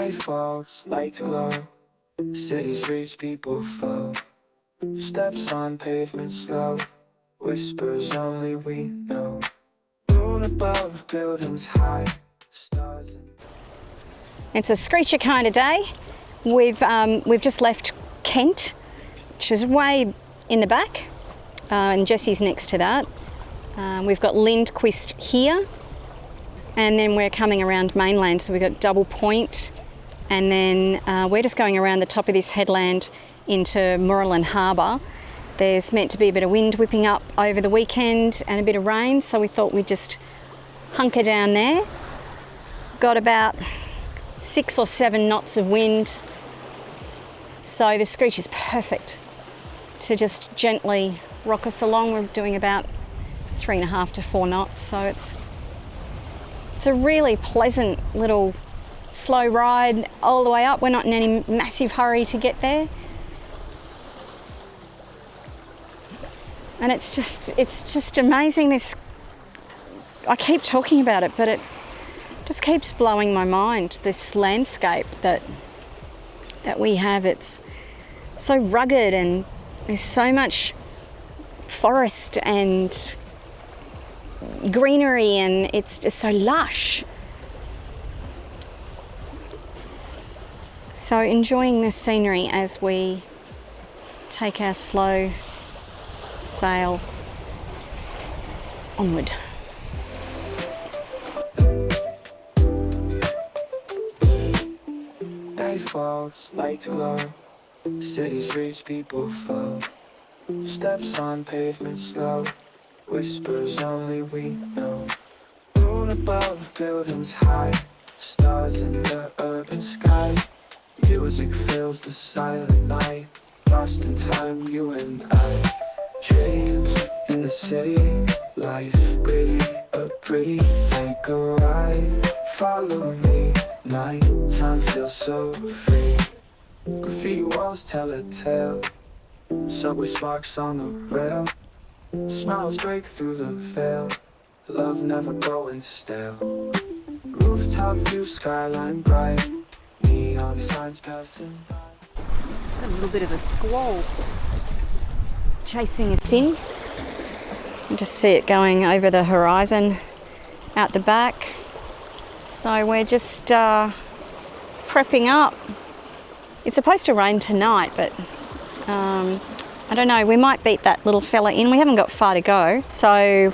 Day falls, lights glow, city streets people flow, steps on pavement slow, whispers only we know. Moon above, buildings high, stars in... It's a screecher kind of day. We've just left Kent, which is way in the back, and Jesse's next to that. We've got Lindquist here, and then we're coming around mainland, so we've got Double Point, and then we're just going around the top of this headland into Mourilyan Harbour. There's meant to be a bit of wind whipping up over the weekend and a bit of rain, so we thought we'd just hunker down there. Got about 6 or 7 knots of wind, so the screech is perfect to just gently rock us along. We're doing about 3.5 to 4 knots, so it's a really pleasant little slow ride all the way up. We're not in any massive hurry to get there. And it's just amazing. This, I keep talking about it, but it just keeps blowing my mind. This landscape that we have, it's so rugged and there's so much forest and greenery, and it's just so lush. So enjoying this scenery as we take our slow sail onward. Day falls, lights glow, city streets people flow, steps on pavement slow, whispers only we know. Moon above, buildings high, stars in the urban sky. Music fills the silent night, lost in time, you and I. Dreams in the city, life pretty, pretty. Take a ride, follow me. Nighttime feels so free. Graffiti walls tell a tale, subway sparks on the rail. Smiles break through the veil, love never going stale. Rooftop view, skyline bright, neon signs passing by. It's got a little bit of a squall chasing us in. You can just see it going over the horizon out the back. So we're just prepping up. It's supposed to rain tonight, but I don't know, we might beat that little fella in. We haven't got far to go. So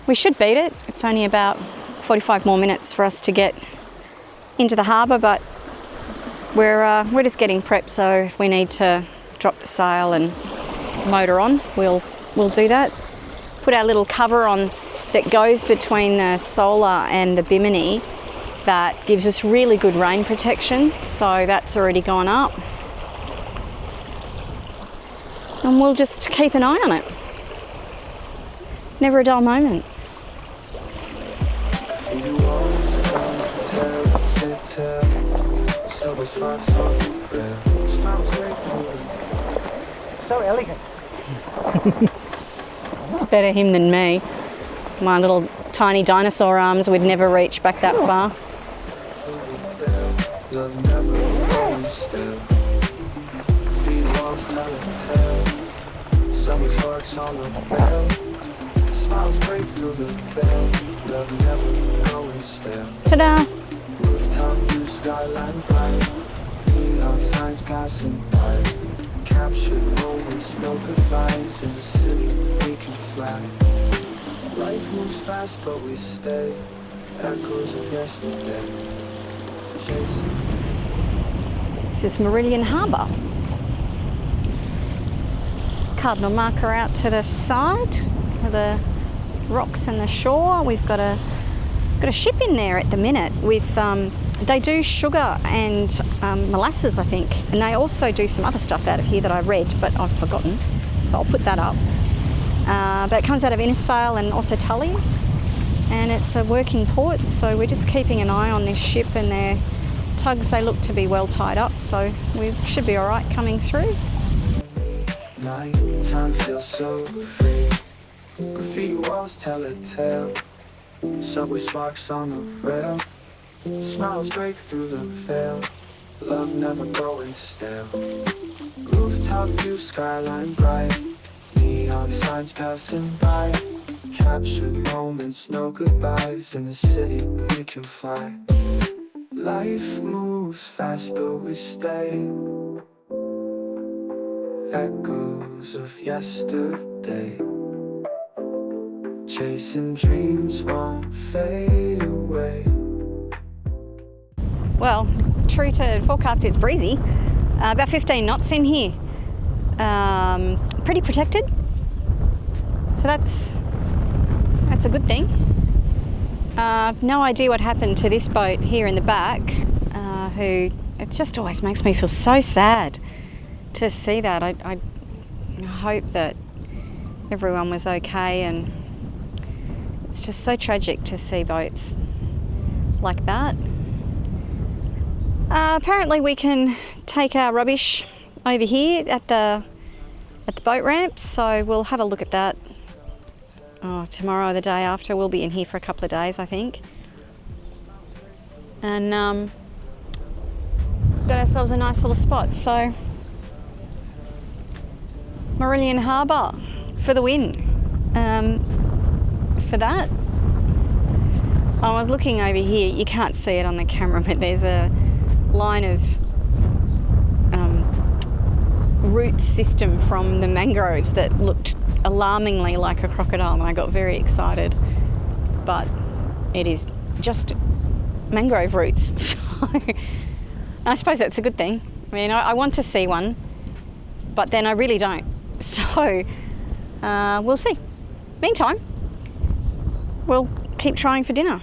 we should beat it. It's only about 45 more minutes for us to get into the harbour, but we're just getting prepped, so if we need to drop the sail and motor on, we'll do that. Put our little cover on that goes between the solar and the bimini that gives us really good rain protection, so that's already gone up. And we'll just keep an eye on it. Never a dull moment. So elegant. It's better him than me. My little tiny dinosaur arms would never reach back that far. Ta-da! Rooftop view, skyline bright, neon signs passing by. Captured moments, no goodbyes. In the city we can fly. Life moves fast but we stay, echoes of yesterday. Chasing. This is Mourilyan Harbour. Cardinal marker out to the side of the rocks and the shore. We've got a ship in there at the minute with they do sugar and molasses, I think, and they also do some other stuff out of here that I read but I've forgotten, so I'll put that up. But it comes out of Innisfail and also Tully, and it's a working port, so we're just keeping an eye on this ship and their tugs. They look to be well tied up, so we should be all right coming through. Nighttime feels so free. Graffiti walls tell a tale, Subway sparks on the rail. Smiles break through the veil. Love never going stale. Rooftop view, skyline bright. Neon signs passing by. Captured moments, no goodbyes. In the city we can fly. Life moves fast but we stay. Echoes of yesterday. Chasing dreams won't fade away. Well, true to forecast, it's breezy. About 15 knots in here. Pretty protected. So that's a good thing. No idea what happened to this boat here in the back, who it just always makes me feel so sad to see that. I hope that everyone was okay, and it's just so tragic to see boats like that. Apparently we can take our rubbish over here at the boat ramp, so we'll have a look at that. Tomorrow or the day after. We'll be in here for a couple of days, I think. And got ourselves a nice little spot. So Mourilyan Harbour for the win. For that, I was looking over here. You can't see it on the camera, but there's a line of root system from the mangroves that looked alarmingly like a crocodile, and I got very excited, but it is just mangrove roots. So I suppose that's a good thing. I mean, I want to see one, but then I really don't. So we'll see. Meantime, we'll keep trying for dinner.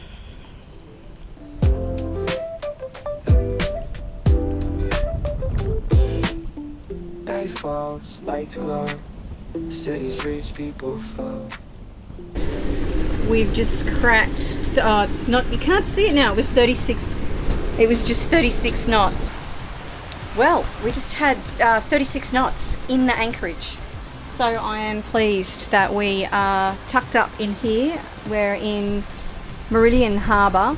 Day falls, lights glow. City streets, people flow. We've just cracked. It's not. You can't see it now. It was 36. It was just 36 knots. Well, we just had 36 knots in the anchorage. So I am pleased that we are tucked up in here. We're in Mourilyan Harbour.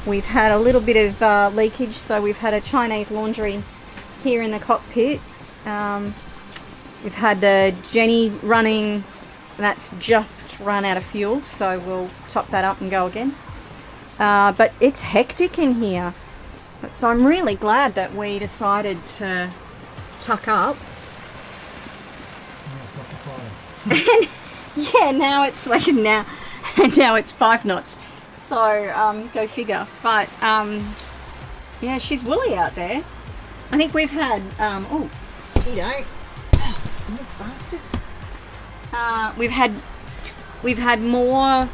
We've had a little bit of leakage, so we've had a Chinese laundry here in the cockpit. We've had the Jenny running, that's just run out of fuel, so we'll top that up and go again. But it's hectic in here. So I'm really glad that we decided to tuck up. And yeah, now it's like now it's 5 knots. So go figure. But yeah, she's woolly out there. I think we've had mosquito. Oh, bastard. We've had more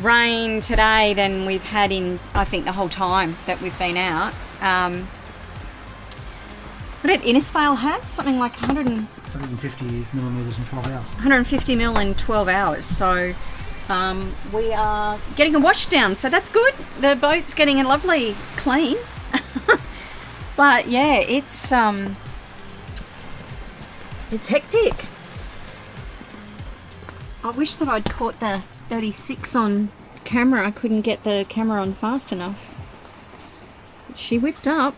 rain today than we've had in, I think, the whole time that we've been out. What did Innisfail have? Something like 150 millimetres in 12 hours. 150 mil in 12 hours. So we are getting a wash down, so that's good. The boat's getting a lovely clean. But yeah, it's hectic. I wish that I'd caught the 36 on camera. I couldn't get the camera on fast enough. But she whipped up.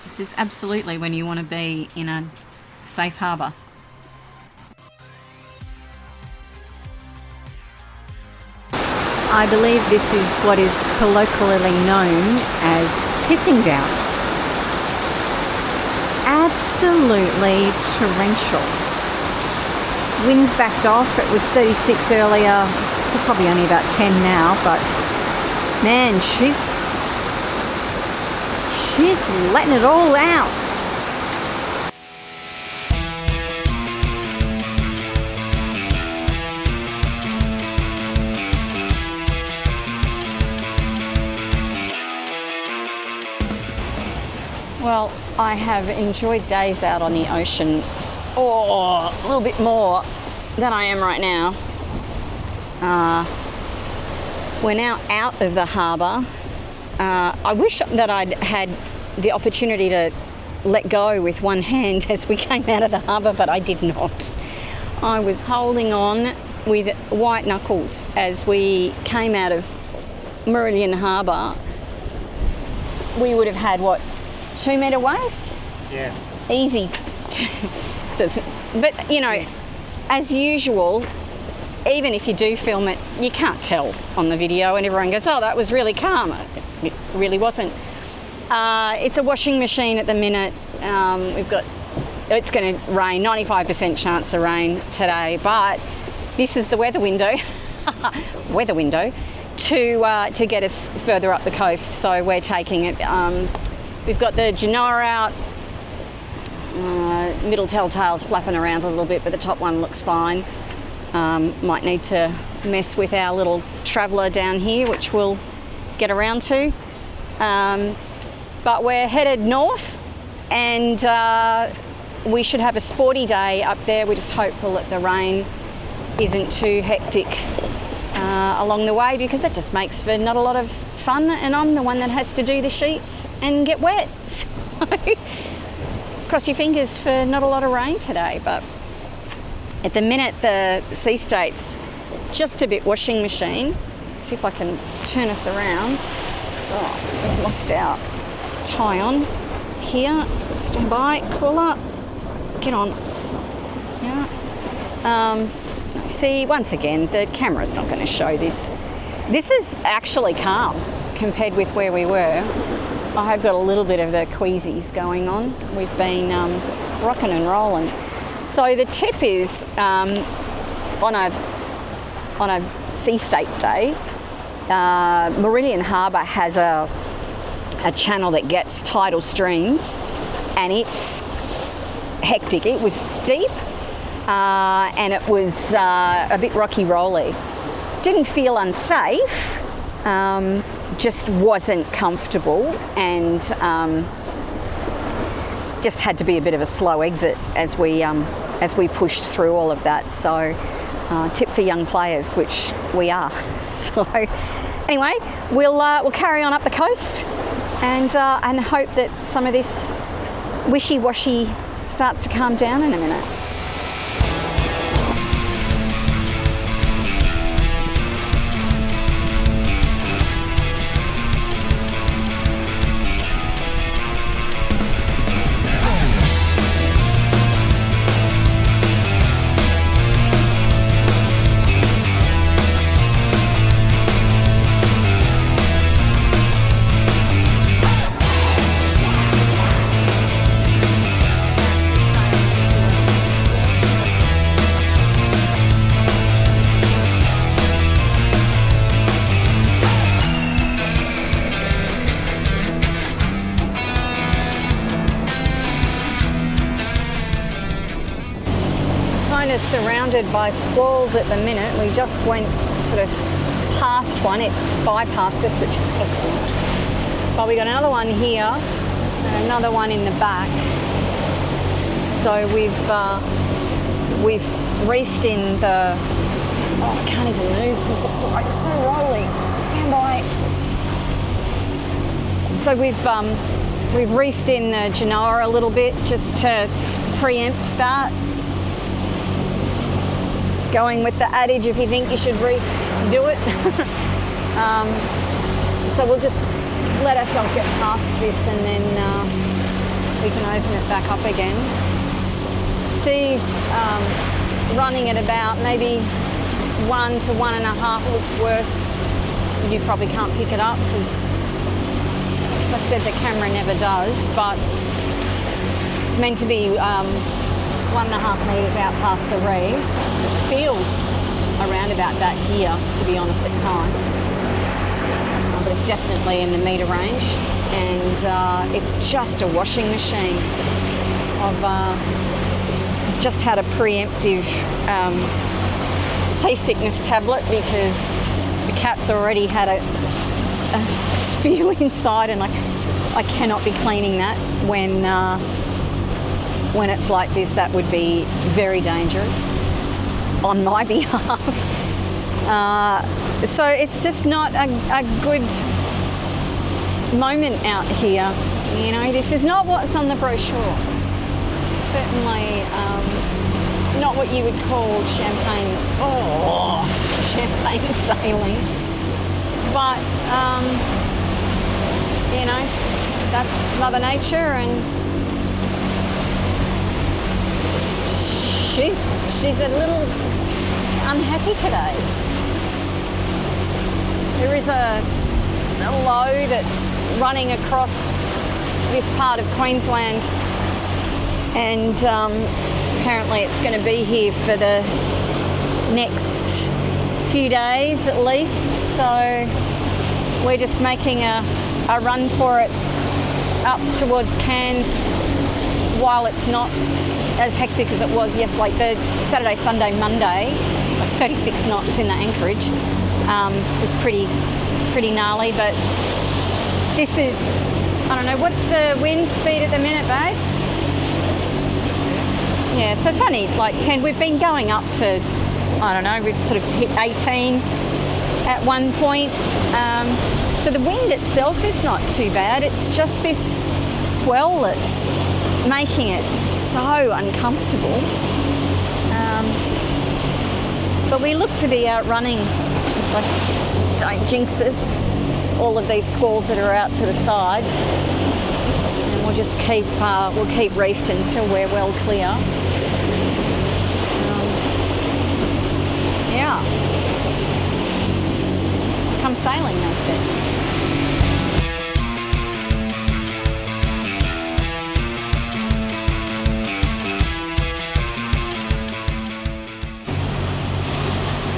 This is absolutely when you want to be in a safe harbour. I believe this is what is colloquially known as pissing down. Absolutely torrential. Wind's backed off. It was 36 earlier. It's probably only about 10 now, but man, she's letting it all out. Well, I have enjoyed days out on the ocean, a little bit more than I am right now. We're now out of the harbour. I wish that I'd had the opportunity to let go with one hand as we came out of the harbour, but I did not. I was holding on with white knuckles as we came out of Mourilyan Harbour. We would have had, what, 2 metre waves? Yeah. Easy. But, you know, as usual, even if you do film it, you can't tell on the video, and everyone goes, oh, that was really calm. It really wasn't. It's a washing machine at the minute. It's going to rain, 95% chance of rain today, but this is the weather window, to get us further up the coast, so we're taking it. We've got the Genoa out, middle telltale's flapping around a little bit, but the top one looks fine. Might need to mess with our little traveller down here, which we'll get around to. But we're headed north, and we should have a sporty day up there. We're just hopeful that the rain isn't too hectic along the way, because it just makes for not a lot of fun, and I'm the one that has to do the sheets and get wet. So cross your fingers for not a lot of rain today, but at the minute the sea state's just a bit washing machine. Let's see if I can turn us around. Oh, we've lost our tie on here. Stand by, crawler, get on. Yeah. See, once again, the camera's not going to show this. This is actually calm compared with where we were. I have got a little bit of the queasies going on. We've been rocking and rolling. So the tip is on a sea state day, Mourilyan Harbour has a channel that gets tidal streams, and it's hectic. It was steep and it was a bit rocky rolly. Didn't feel unsafe, just wasn't comfortable, and just had to be a bit of a slow exit as we pushed through all of that. So tip for young players, which we are. So anyway, we'll carry on up the coast and hope that some of this wishy-washy starts to calm down in a minute. Surrounded by squalls at the minute. We just went sort of past one. It bypassed us, which is excellent. But we got another one here and another one in the back. So we've reefed in the. Oh, I can't even move because it's like so rolly. Stand by. So we've reefed in the Genoa a little bit just to preempt that. Going with the adage, if you think you should reef, do it. So we'll just let ourselves get past this, and then we can open it back up again. Sea's running at about maybe 1 to 1.5. Looks worse. You probably can't pick it up because, as I said, the camera never does, but it's meant to be 1.5 metres out past the reef. It feels around about that here, to be honest, at times. But it's definitely in the metre range, and it's just a washing machine. I've just had a preemptive seasickness tablet because the cat's already had a spew inside, and I cannot be cleaning that when it's like this. That would be very dangerous on my behalf. So it's just not a good moment out here You know, this is not what's on the brochure. Certainly not what you would call champagne sailing. But, you know, that's Mother Nature, and she's a little unhappy today. There is a low that's running across this part of Queensland, and apparently it's going to be here for the next few days at least, so we're just making a run for it up towards Cairns while it's not as hectic as it was like the Saturday, Sunday, Monday, like 36 knots in the anchorage. Was pretty gnarly, but this is, I don't know, what's the wind speed at the minute, babe? Yeah, so it's only like 10. We've been going up to, I don't know, we've sort of hit 18 at one point. So the wind itself is not too bad. It's just this swell that's making it so uncomfortable. But we look to be outrunning, like, don't jinx us, all of these squalls that are out to the side. And we'll just keep reefed until we're well clear. Yeah. Come sailing, they said.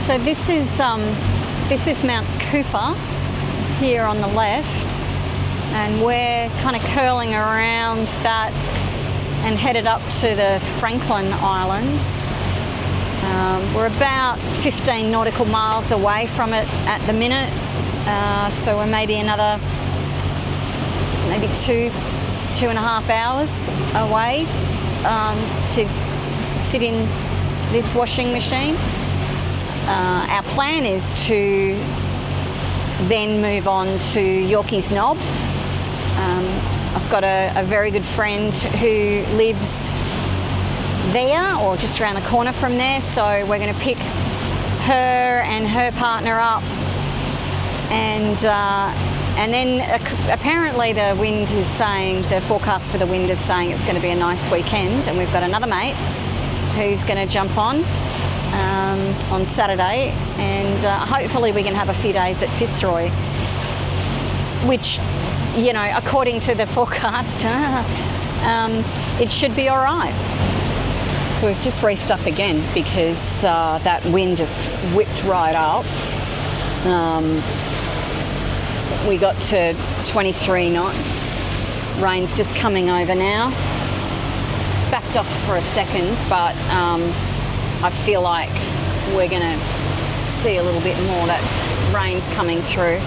So this is Mount Cooper here on the left, and we're kind of curling around that and headed up to the Franklin Islands. We're about 15 nautical miles away from it at the minute, so we're maybe another two and a half hours away to sit in this washing machine. Our plan is to then move on to Yorkeys Knob. I've got a very good friend who lives there or just around the corner from there, so we're going to pick her and her partner up, and then apparently the wind is saying, the forecast for the wind is saying it's going to be a nice weekend, and we've got another mate who's going to jump on Saturday, and hopefully we can have a few days at Fitzroy, which, you know, according to the forecast, it should be all right. So we've just reefed up again because that wind just whipped right up. We got to 23 knots. Rain's just coming over now. It's backed off for a second, but I feel like we're going to see a little bit more. That rain's coming through.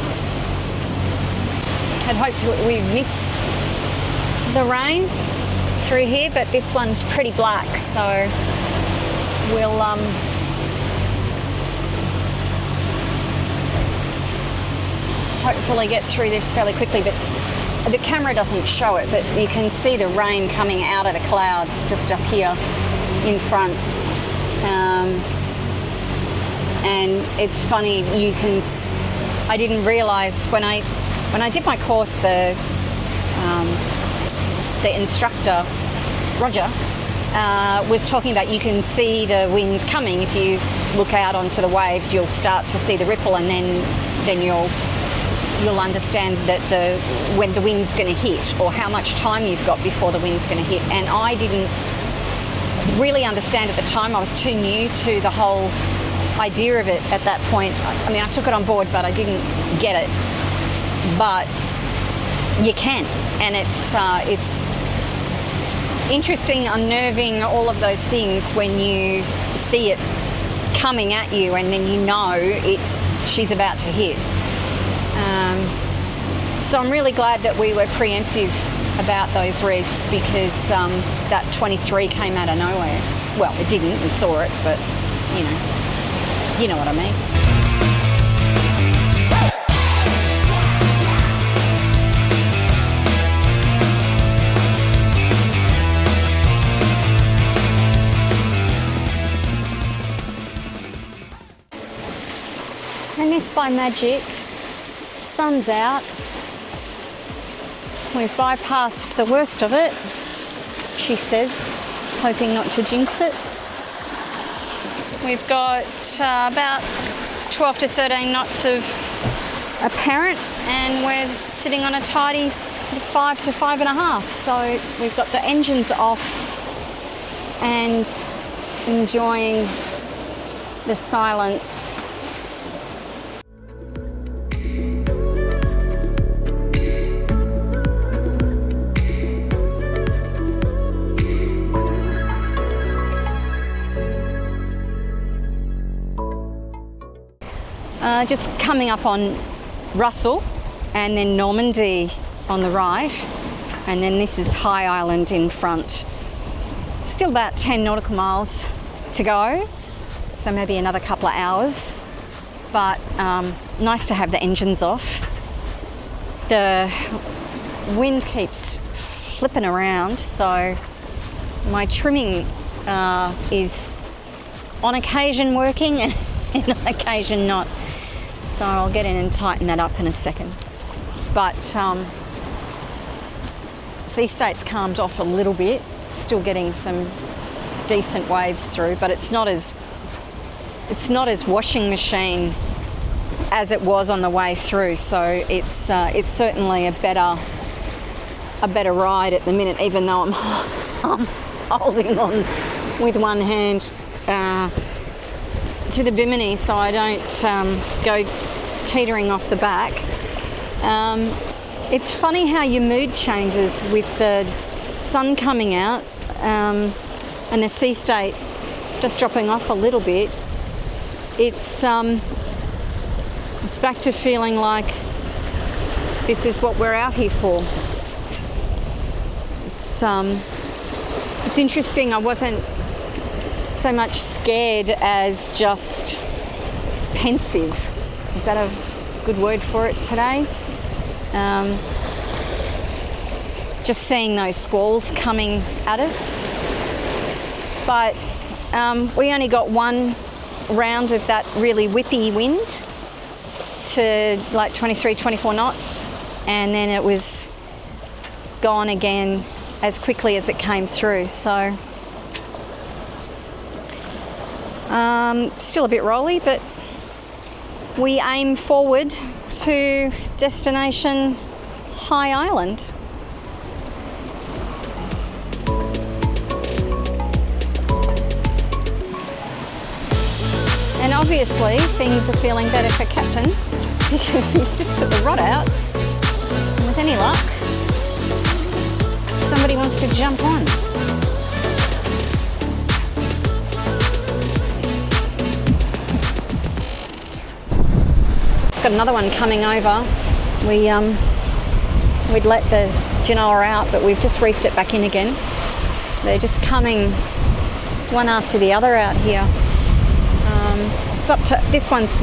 I'd hoped we'd miss the rain through here, but this one's pretty black, so we'll hopefully get through this fairly quickly. But the camera doesn't show it, but you can see the rain coming out of the clouds just up here in front. And it's funny, I didn't realise when I did my course, the instructor, Roger, was talking about you can see the wind coming. If you look out onto the waves, you'll start to see the ripple, and then you'll understand that when the wind's going to hit, or how much time you've got before the wind's going to hit. And I didn't really understand at the time. I was too new to the whole idea of it at that point. I mean, I took it on board, but I didn't get it. But you can, and it's interesting, unnerving, all of those things when you see it coming at you, and then you know she's about to hit. So I'm really glad that we were preemptive about those reefs, because that 23 came out of nowhere. Well, it didn't, we saw it, but you know what I mean. by magic. Sun's out. We've bypassed the worst of it, she says, hoping not to jinx it. We've got about 12 to 13 knots of apparent, and we're sitting on a tidy sort of 5 to 5.5. So we've got the engines off and enjoying the silence. Just coming up on Russell and then Normandy on the right, and then this is High Island in front. Still about 10 nautical miles to go, so maybe another couple of hours, but nice to have the engines off. The wind keeps flipping around, so my trimming is on occasion working and on occasion not. So I'll get in and tighten that up in a second. But sea state's calmed off a little bit, still getting some decent waves through, but it's not as washing machine as it was on the way through. So it's certainly a better ride at the minute, even though I'm holding on with one hand to the bimini so I don't go teetering off the back. It's funny how your mood changes with the sun coming out and the sea state just dropping off a little bit. It's back to feeling like this is what we're out here for. It's interesting. I wasn't so much scared as just pensive. Is that a good word for it today? Just seeing those squalls coming at us. But we only got one round of that really whippy wind to like 23, 24 knots, and then it was gone again as quickly as it came through. So still a bit rolly, but we aim forward to destination High Island. And obviously things are feeling better for Captain because he's just put the rod out, and with any luck somebody wants to jump on. It's got another one coming over. We'd let the Genoa out, but we've just reefed it back in again. They're just coming one after the other out here. It's up to, this one's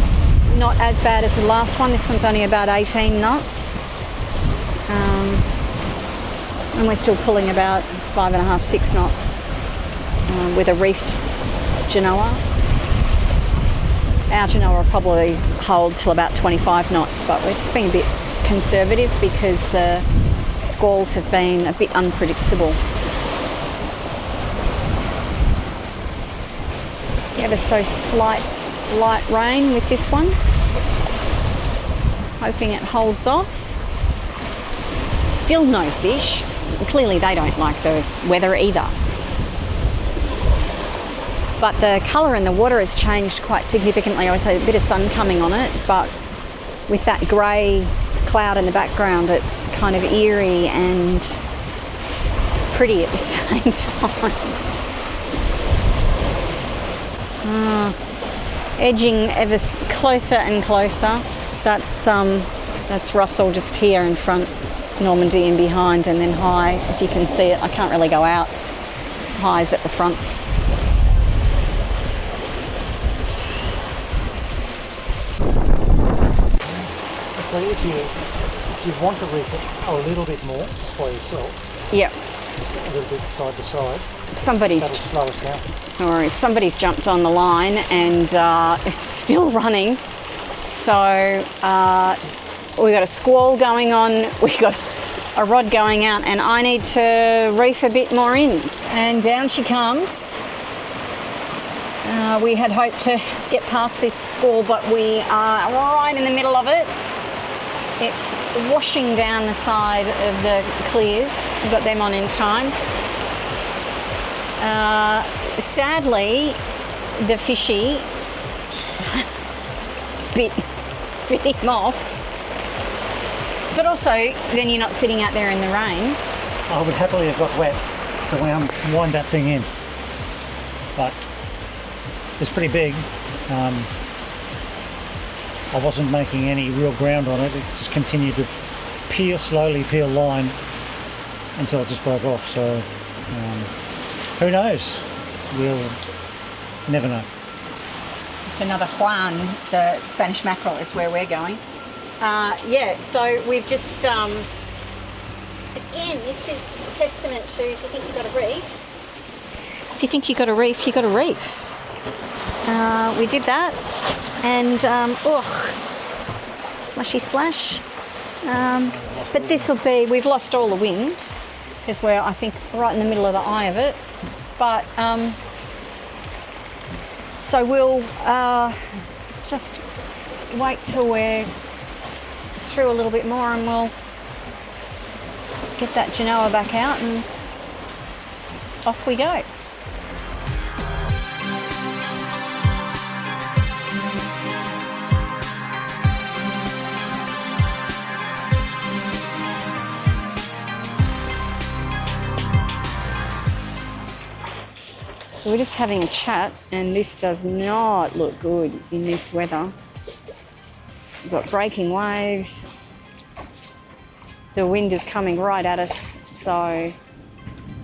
not as bad as the last one. This one's only about 18 knots. And we're still pulling about 5.5, 6 knots with a reefed Genoa. Our Genoa will probably hold till about 25 knots, but we're just being a bit conservative because the squalls have been a bit unpredictable. Ever so slight light rain with this one. Hoping it holds off. Still no fish. Clearly they don't like the weather either. But the colour in the water has changed quite significantly. I always had a bit of sun coming on it, but with that grey cloud in the background, it's kind of eerie and pretty at the same time. Edging ever closer and closer. That's Russell just here in front, Normandy in behind, and then High, if you can see it. I can't really go out. High's at the front. Actually, if you want to reef it a little bit more just by yourself, Yep. a little bit side to side, Somebody's, that'll slow us down. no worries, somebody's jumped on the line and it's still running. So we got a squall going on, we got a rod going out, and I need to reef a bit more in. And down she comes. We had hoped to get past this squall, but we are right in the middle of it. It's washing down the side of the clears. We got them on in time. Sadly, the fishy bit him off. But also, then you're not sitting out there in the rain. I would happily have got wet to wind that thing in. But it's pretty big. I wasn't making any real ground on it. It just continued to slowly peel line until it just broke off. So who knows? We'll never know. It's another Juan, the Spanish mackerel is where we're going. Yeah, so we've just, again, this is testament to if you think you've got a reef. If you think you've got a reef, you've got a reef. We did that, and splashy splash. But this will be, we've lost all the wind because we're, I think, right in the middle of the eye of it. But so we'll just wait till we're through a little bit more, and we'll get that genoa back out, and off we go. So we're just having a chat, and this does not look good in this weather. We've got breaking waves. The wind is coming right at us, so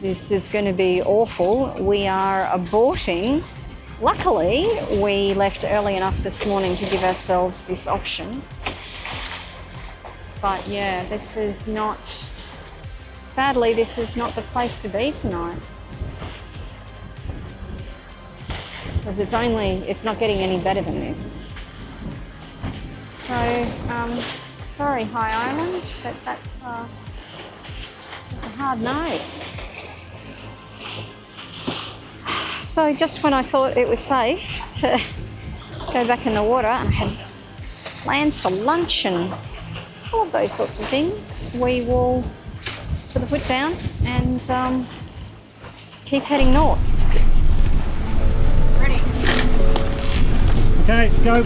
this is going to be awful. We are aborting. Luckily, we left early enough this morning to give ourselves this option. But yeah, this is not, sadly, this is not the place to be tonight. Because it's not getting any better than this. So, sorry High Island, but that's a hard no. So just when I thought it was safe to go back in the water, and I had plans for lunch and all of those sorts of things, we will put the foot down and keep heading north. Ready? Okay, go.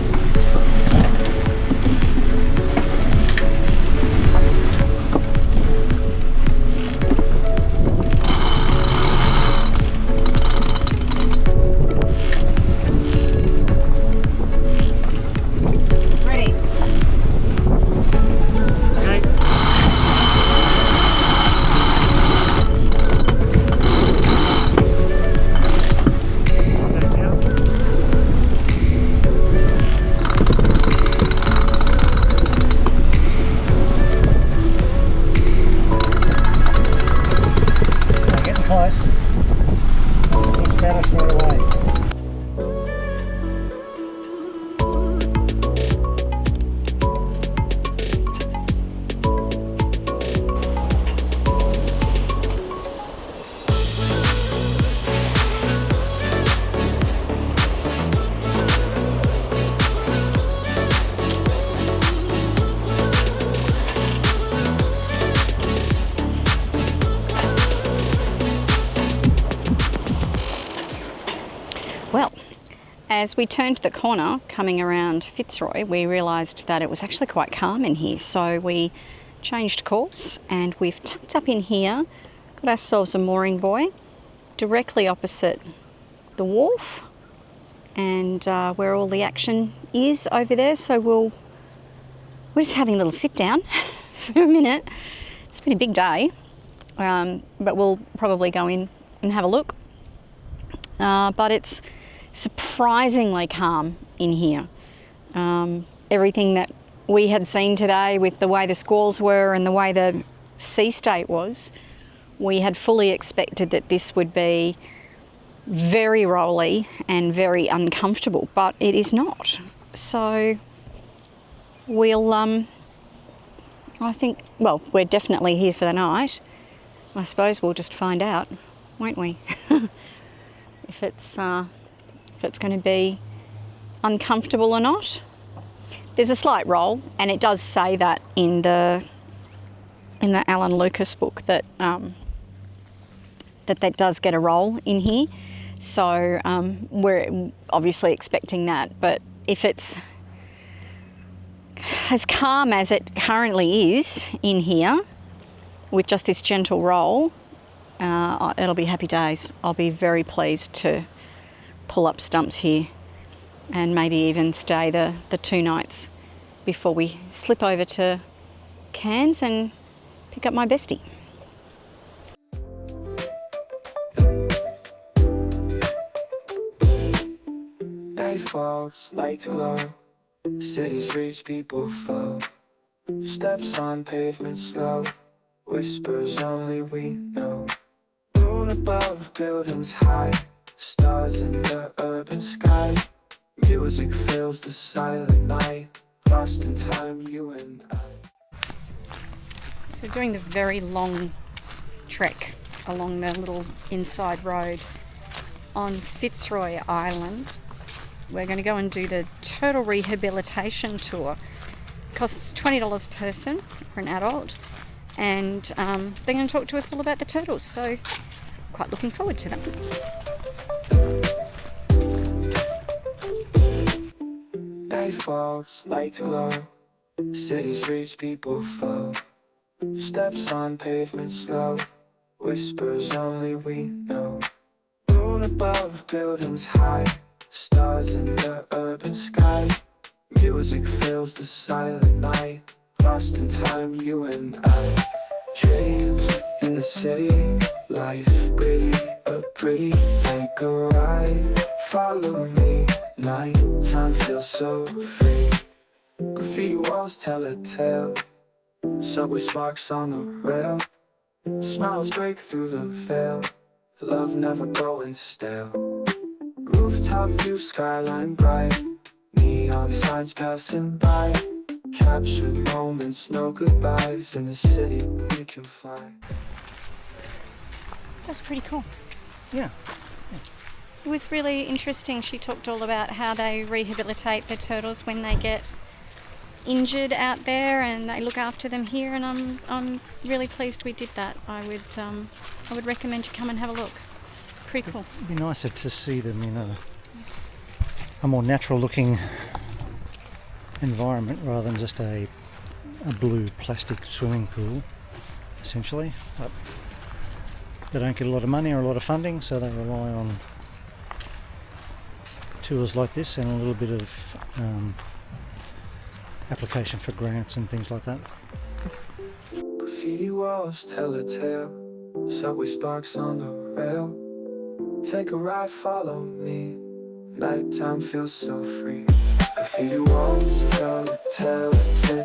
Well, as we turned the corner coming around Fitzroy, we realised that it was actually quite calm in here. So we changed course and we've tucked up in here, got ourselves a mooring buoy directly opposite the wharf and where all the action is over there. So we're just having a little sit down for a minute. It's been a big day, but we'll probably go in and have a look. But it's surprisingly calm in here. Everything that we had seen today with the way the squalls were and the way the sea state was, we had fully expected that this would be very rolly and very uncomfortable, but it is not. So we'll, I think, well, we're definitely here for the night. I suppose we'll just find out, won't we? if it's going to be uncomfortable or not. There's a slight roll, and it does say that in the Alan Lucas book that that does get a roll in here. So we're obviously expecting that, but if it's as calm as it currently is in here with just this gentle roll, it'll be happy days. I'll be very pleased to pull up stumps here and maybe even stay the 2 nights before we slip over to Cairns and pick up my bestie. Night falls, lights glow, city streets people flow, steps on pavement slow, whispers only we know. Moon above, buildings high, stars in the urban sky, music fills the silent night, lost in time, you and I. So doing the very long trek along the little inside road on Fitzroy Island. We're going to go and do the Turtle Rehabilitation Tour. It costs $20 a person for an adult, and they're going to talk to us all about the turtles, so quite looking forward to them. Night falls, lights glow, city streets people flow, steps on pavement slow, whispers only we know. Moon above, buildings high, stars in the urban sky, music fills the silent night, lost in time, you and I. Dreams in the city, life pretty, pretty, take a ride, follow me, nighttime feels so free. Graffiti walls tell a tale, subway sparks on the rail, smiles break through the veil, love never going stale. Rooftop view, skyline bright, neon signs passing by, captured moments, no goodbyes, in the city we can fly. That's pretty cool. Yeah. It was really interesting. She talked all about how they rehabilitate the turtles when they get injured out there, and they look after them here, and I'm really pleased we did that. I would recommend you come and have a look. It's pretty cool. It'd be nicer to see them in a more natural looking environment rather than just a blue plastic swimming pool, essentially. But they don't get a lot of money or a lot of funding, so they rely on tours like this and a little bit of application for grants and things like that. Graffiti walls tell a tale, subway sparks on the rail, take a ride, follow me, nighttime feels so free. Graffiti walls tell a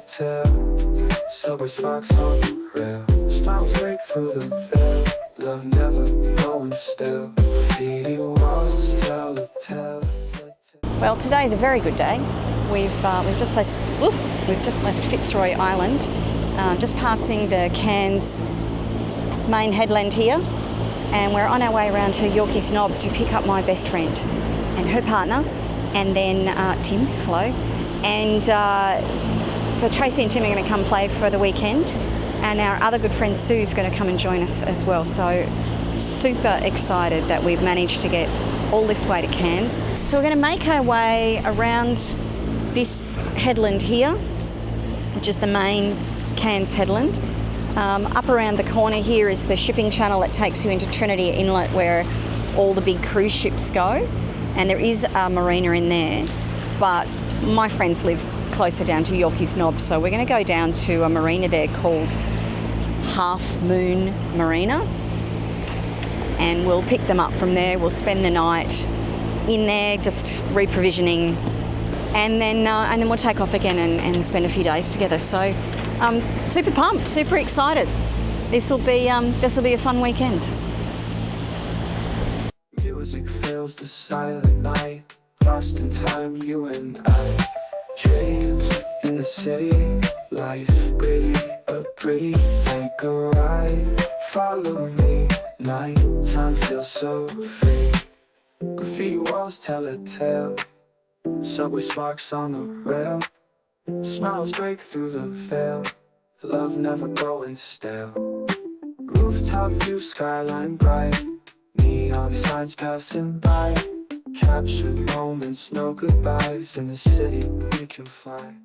tale, subway sparks on the rail, smiles break through the veil, love never going stale. Graffiti walls tell a tale. Well, today's a very good day. We've just left Fitzroy Island, just passing the Cairns main headland here, and we're on our way around to Yorkeys Knob to pick up my best friend and her partner, and then Tim, hello. And so Tracy and Tim are going to come play for the weekend, and our other good friend Sue's going to come and join us as well. So super excited that we've managed to get all this way to Cairns. So we're going to make our way around this headland here, which is the main Cairns headland. Up around the corner here is the shipping channel that takes you into Trinity Inlet, where all the big cruise ships go, and there is a marina in there, but my friends live closer down to Yorkeys Knob, so we're going to go down to a marina there called Half Moon Marina, and we'll pick them up from there. We'll spend the night in there just reprovisioning, and then we'll take off again and spend a few days together. So super pumped, super excited. This will be a fun weekend. Music fills the silent night, lost in time, you and I. Dreams in the city, life gritty but pretty. Take a ride, follow me. Nighttime feels so free. Graffiti walls tell a tale. Subway sparks on the rail. Smiles break through the veil. Love never going stale. Rooftop view, skyline bright. Neon signs passing by. Captured moments, no goodbyes. In the city we can fly.